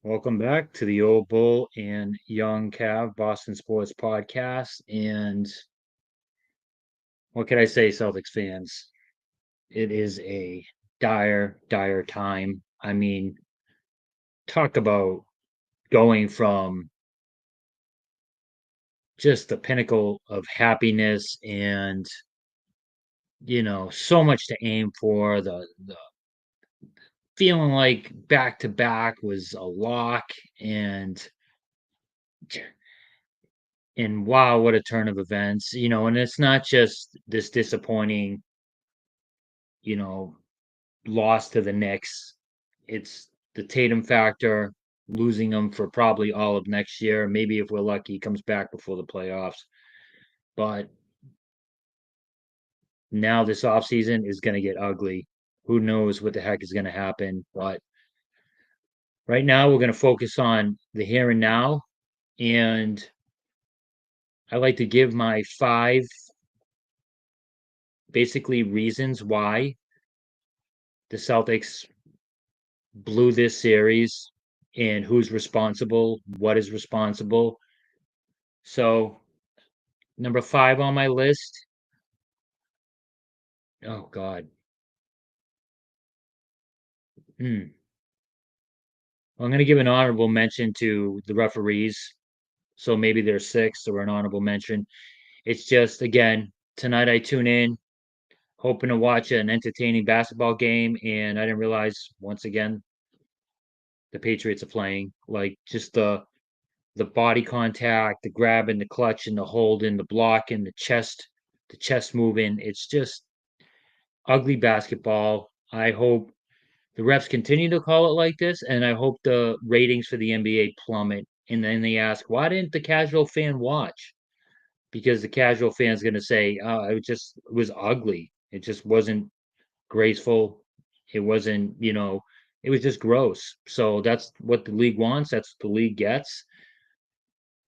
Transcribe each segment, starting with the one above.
Welcome back to the Old Bull and Young Cav Boston Sports Podcast. And what can I say, Celtics fans? It is a dire, dire time. I mean, talk about going from just the pinnacle of happiness and, so much to aim for. The feeling like back to back was a lock and and wow, what a turn of events, and it's not just this disappointing, you know, loss to the Knicks. It's the Tatum factor, losing him for probably all of next year. Maybe if we're lucky, he comes back before the playoffs. But now this offseason is going to get ugly. Who knows what the heck is going to happen? But right now, we're going to focus on the here and now. And I like to give my five basically reasons why the Celtics blew this series and who's responsible, what is responsible. So, number five on my list. Oh God. Hmm. I'm going to give an honorable mention to the referees. So maybe there's six or an honorable mention. It's just again tonight I tune in hoping to watch an entertaining basketball game, and I didn't realize once again the Patriots are playing. Like just the body contact, the grab and the clutch and the hold and the block and the chest moving. It's just ugly basketball. I hope the refs continue to call it like this, and I hope the ratings for the NBA plummet. And then they ask, why didn't the casual fan watch? Because the casual fan is going to say, oh, it was ugly. It just wasn't graceful. It wasn't, it was just gross. So that's what the league wants. That's what the league gets.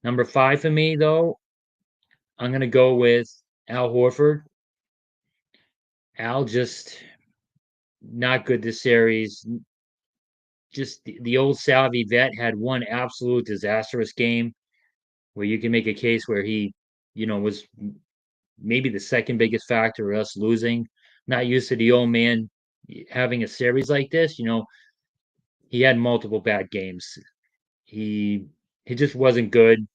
Number five for me, though, I'm going to go with Al Horford. Al just not good this series. Just the old savvy vet had one absolute disastrous game where you can make a case where he, was maybe the second biggest factor of us losing. Not used to the old man having a series like this. He had multiple bad games. He he just wasn't good.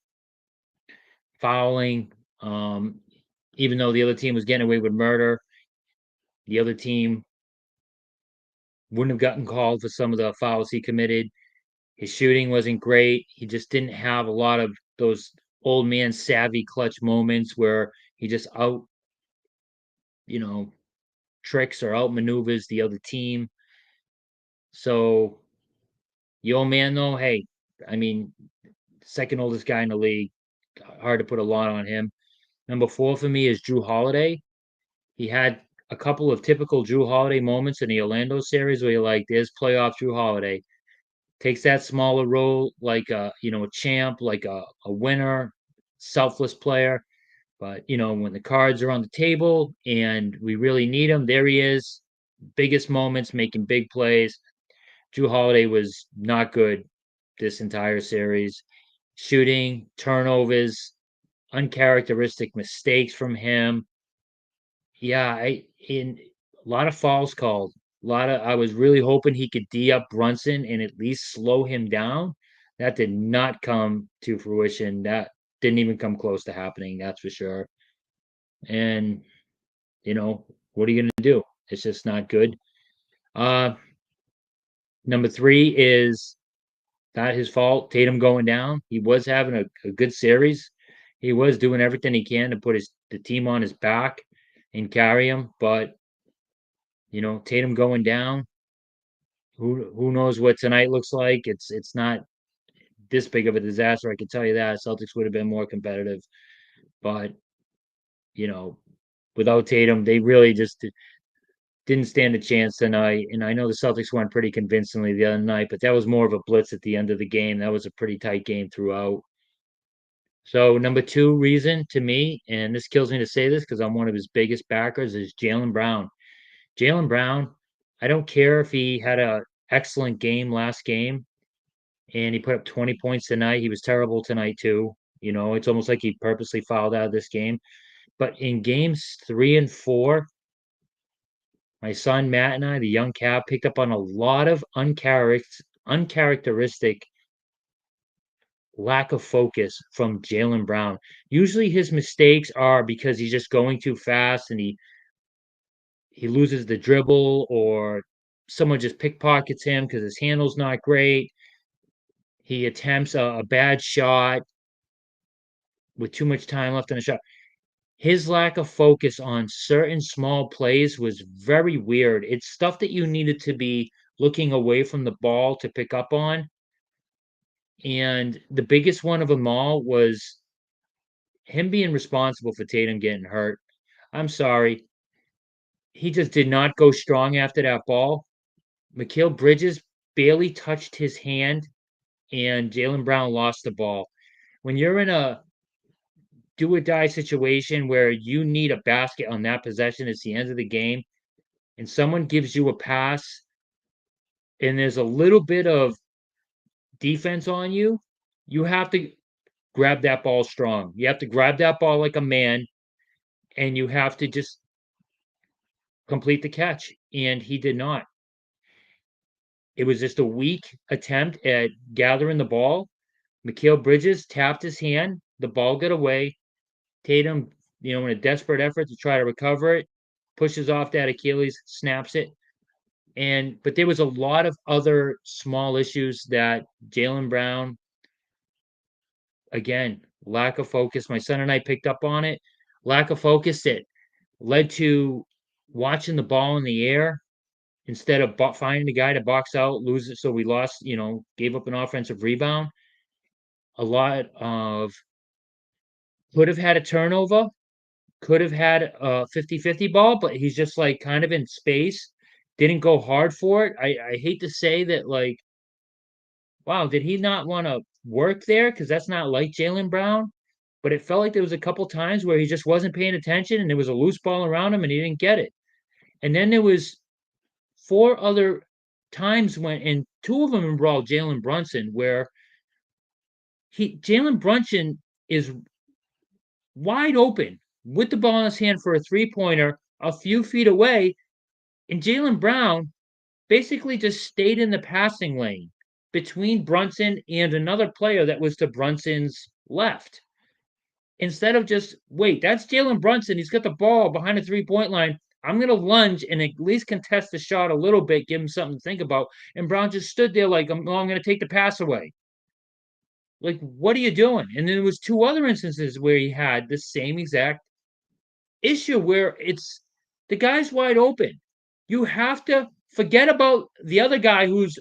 Fouling, even though the other team was getting away with murder, the other team wouldn't have gotten called for some of the fouls he committed. His shooting wasn't great. He just didn't have a lot of those old man savvy clutch moments where he just you know, tricks or outmaneuvers the other team. So the old man though, hey, I mean, second oldest guy in the league. Hard to put a lot on him. Number four for me is Drew Holiday. He had a couple of typical Drew Holiday moments in the Orlando series where you're like, there's playoff Drew Holiday. Takes that smaller role like a champ, like a winner, selfless player. But when the cards are on the table and we really need him, there he is. Biggest moments, making big plays. Drew Holiday was not good this entire series. Shooting, turnovers, uncharacteristic mistakes from him. Yeah, I in a lot of fouls called. I was really hoping he could D up Brunson and at least slow him down. That did not come to fruition. That didn't even come close to happening, that's for sure. And what are you gonna do? It's just not good. Uh Number three is not his fault. Tatum going down. He was having a good series. He was doing everything he can to put the team on his back and carry him, but Tatum going down. Who knows what tonight looks like? It's not this big of a disaster. I can tell you that Celtics would have been more competitive, but you know, without Tatum, they really just didn't stand a chance tonight. And I know the Celtics won pretty convincingly the other night, but that was more of a blitz at the end of the game. That was a pretty tight game throughout. So number two reason to me, and this kills me to say this because I'm one of his biggest backers, is Jaylen Brown. Jaylen Brown, I don't care if he had a excellent game last game and he put up 20 points tonight. He was terrible tonight too. It's almost like he purposely fouled out of this game. But in games 3 and 4, my son Matt and I, the young cat, picked up on a lot of uncharacteristic lack of focus from Jaylen Brown. Usually his mistakes are because he's just going too fast and he loses the dribble, or someone just pickpockets him because his handle's not great. He attempts a bad shot with too much time left in the shot. His lack of focus on certain small plays was very weird. It's stuff that you needed to be looking away from the ball to pick up on. And the biggest one of them all was him being responsible for Tatum getting hurt. I'm sorry. He just did not go strong after that ball. Mikal Bridges barely touched his hand, and Jaylen Brown lost the ball. When you're in a do or die situation where you need a basket on that possession, it's the end of the game, and someone gives you a pass and there's a little bit of defense on you, you have to grab that ball strong. You have to grab that ball like a man, and you have to just complete the catch. And he did not. It was just a weak attempt at gathering the ball. Mikal Bridges tapped his hand. The ball got away. Tatum, in a desperate effort to try to recover it, pushes off that Achilles, snaps it. But there was a lot of other small issues that Jaylen Brown, again, lack of focus. My son and I picked up on it. Lack of focus that led to watching the ball in the air instead of finding the guy to box out, lose it. So we lost, gave up an offensive rebound. A lot of could have had a turnover, could have had a 50-50 ball, but he's just like kind of in space, didn't go hard for it. I hate to say that, like, wow, did he not want to work there? Because that's not like Jaylen Brown. But it felt like there was a couple times where he just wasn't paying attention and there was a loose ball around him and he didn't get it. And then there was four other times when, and two of them involved Jalen Brunson, where Jalen Brunson is wide open with the ball in his hand for a 3-pointer a few feet away, and Jaylen Brown basically just stayed in the passing lane between Brunson and another player that was to Brunson's left. Instead of just, wait, that's Jalen Brunson. He's got the ball behind the 3-point line. I'm going to lunge and at least contest the shot a little bit, give him something to think about. And Brown just stood there like, I'm going to take the pass away. Like, what are you doing? And then there was two other instances where he had the same exact issue where it's the guy's wide open. You have to forget about the other guy who's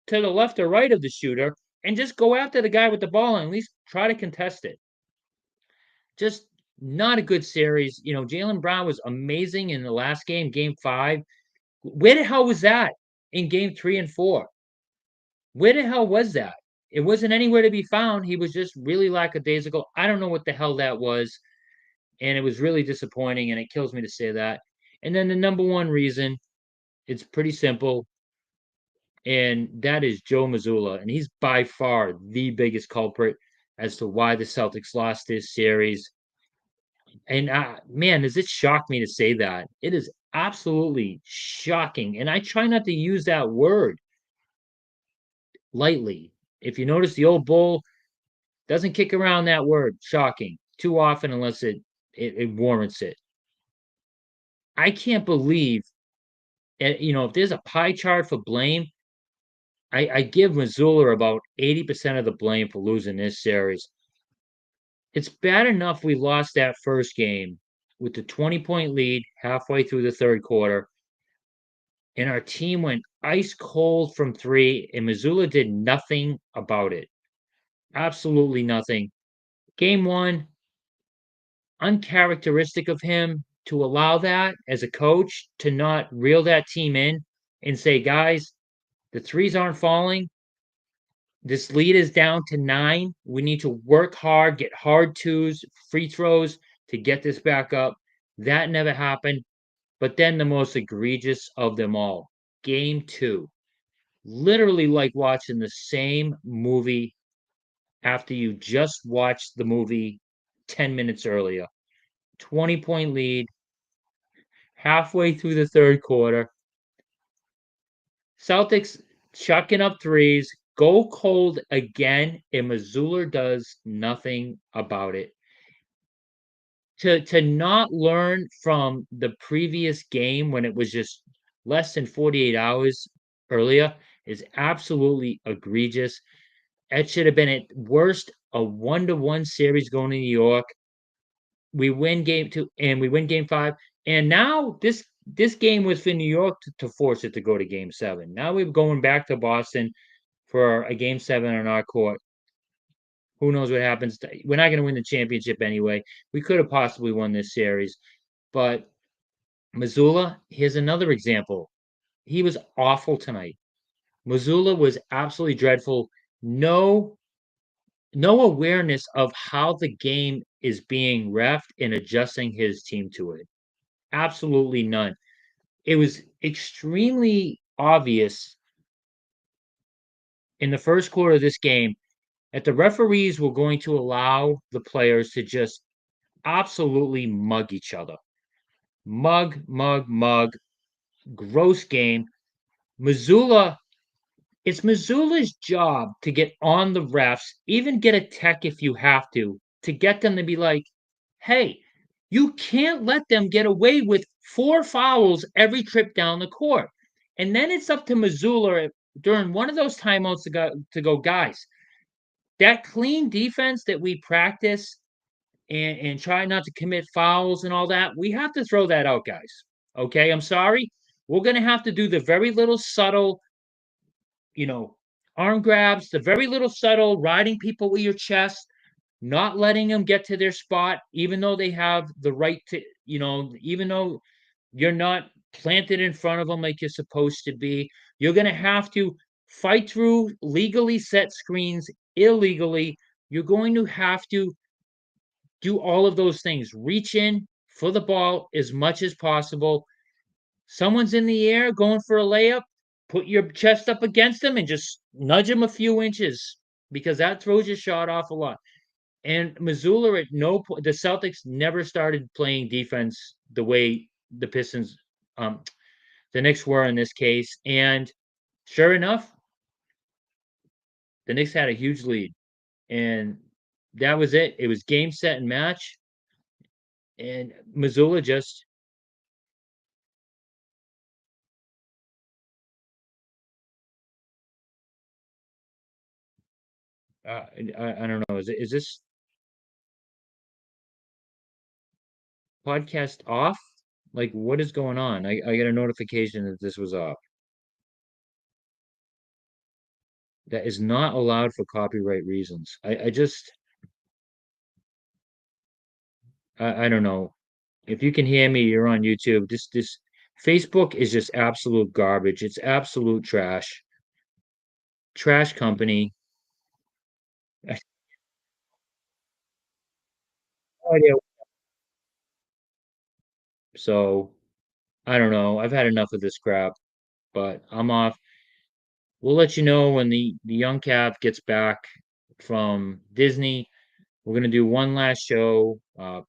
to the left or right of the shooter and just go after the guy with the ball and at least try to contest it. Just not a good series. Jaylen Brown was amazing in the last game, game 5. Where the hell was that in game 3 and 4? Where the hell was that? It wasn't anywhere to be found. He was just really lackadaisical. I don't know what the hell that was. And it was really disappointing, and it kills me to say that. And then the number one reason, it's pretty simple, and that is Joe Mazzulla. And he's by far the biggest culprit as to why the Celtics lost this series. And man, does it shock me to say that? It is absolutely shocking. And I try not to use that word lightly. If you notice, the old bull doesn't kick around that word, shocking, too often unless it warrants it. I can't believe, if there's a pie chart for blame, I give Missoula about 80% of the blame for losing this series. It's bad enough we lost that first game with the 20-point lead halfway through the third quarter, and our team went ice cold from 3, and Missoula did nothing about it. Absolutely nothing. Game 1, uncharacteristic of him to allow that as a coach, to not reel that team in and say, guys, the threes aren't falling. This lead is down to 9. We need to work hard, get hard twos, free throws to get this back up. That never happened. But then the most egregious of them all, game 2. literally like watching the same movie after you just watched the movie 10 minutes earlier. 20-point lead, halfway through the third quarter. Celtics chucking up threes, go cold again, and Missoula does nothing about it. To not learn from the previous game when it was just less than 48 hours earlier is absolutely egregious. It should have been at worst a 1-1 series going to New York. We win game two and we win game five. And now this game was for New York to force it to go to game seven. Now we're going back to Boston for a game seven on our court. Who knows what happens? We're not going to win the championship anyway. We could have possibly won this series, but Missoula, here's another example. He was awful tonight. Missoula was absolutely dreadful. No, no awareness of how the game is being refed and adjusting his team to it. Absolutely none. It was extremely obvious in the first quarter of this game that the referees were going to allow the players to just absolutely mug each other. Mug, mug, mug. Gross game. Missoula, it's Missoula's job to get on the refs, even get a tech if you have to get them to be like, hey, you can't let them get away with 4 fouls every trip down the court. And then it's up to Missoula during one of those timeouts to go, guys, that clean defense that we practice and try not to commit fouls and all that, we have to throw that out, guys. Okay, I'm sorry. We're going to have to do the very little subtle, you know, arm grabs, the very little subtle riding people with your chest, not letting them get to their spot, even though they have the right to, even though you're not planted in front of them like you're supposed to be. You're going to have to fight through legally set screens illegally. You're going to have to do all of those things. Reach in for the ball as much as possible. Someone's in the air going for a layup, put your chest up against them and just nudge them a few inches because that throws your shot off a lot. And Missoula at no point, the Celtics never started playing defense the way the Pistons, the Knicks were in this case. And sure enough, the Knicks had a huge lead. And that was it. It was game, set, and match. And Missoula just, I don't know. Is this podcast off? Like, what is going on? I got a notification that this was off. That is not allowed for copyright reasons. I don't know. If you can hear me, you're on YouTube. This Facebook is just absolute garbage. It's absolute trash. Trash company. I have no idea. So I don't know. I've had enough of this crap, but I'm off. We'll let you know when the young cap gets back from Disney. We're gonna do one last show,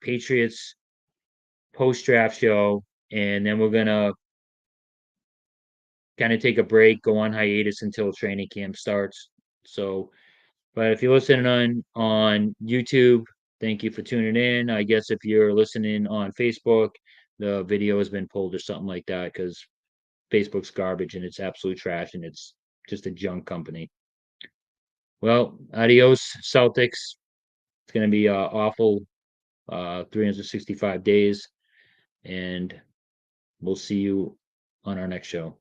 Patriots post draft show, and then we're gonna kind of take a break, go on hiatus until training camp starts. So, but if you're listening on YouTube, thank you for tuning in. I guess if you're listening on Facebook, the video has been pulled or something like that because Facebook's garbage and it's absolute trash and it's just a junk company. Well, adios, Celtics. It's going to be awful 365 days, and we'll see you on our next show.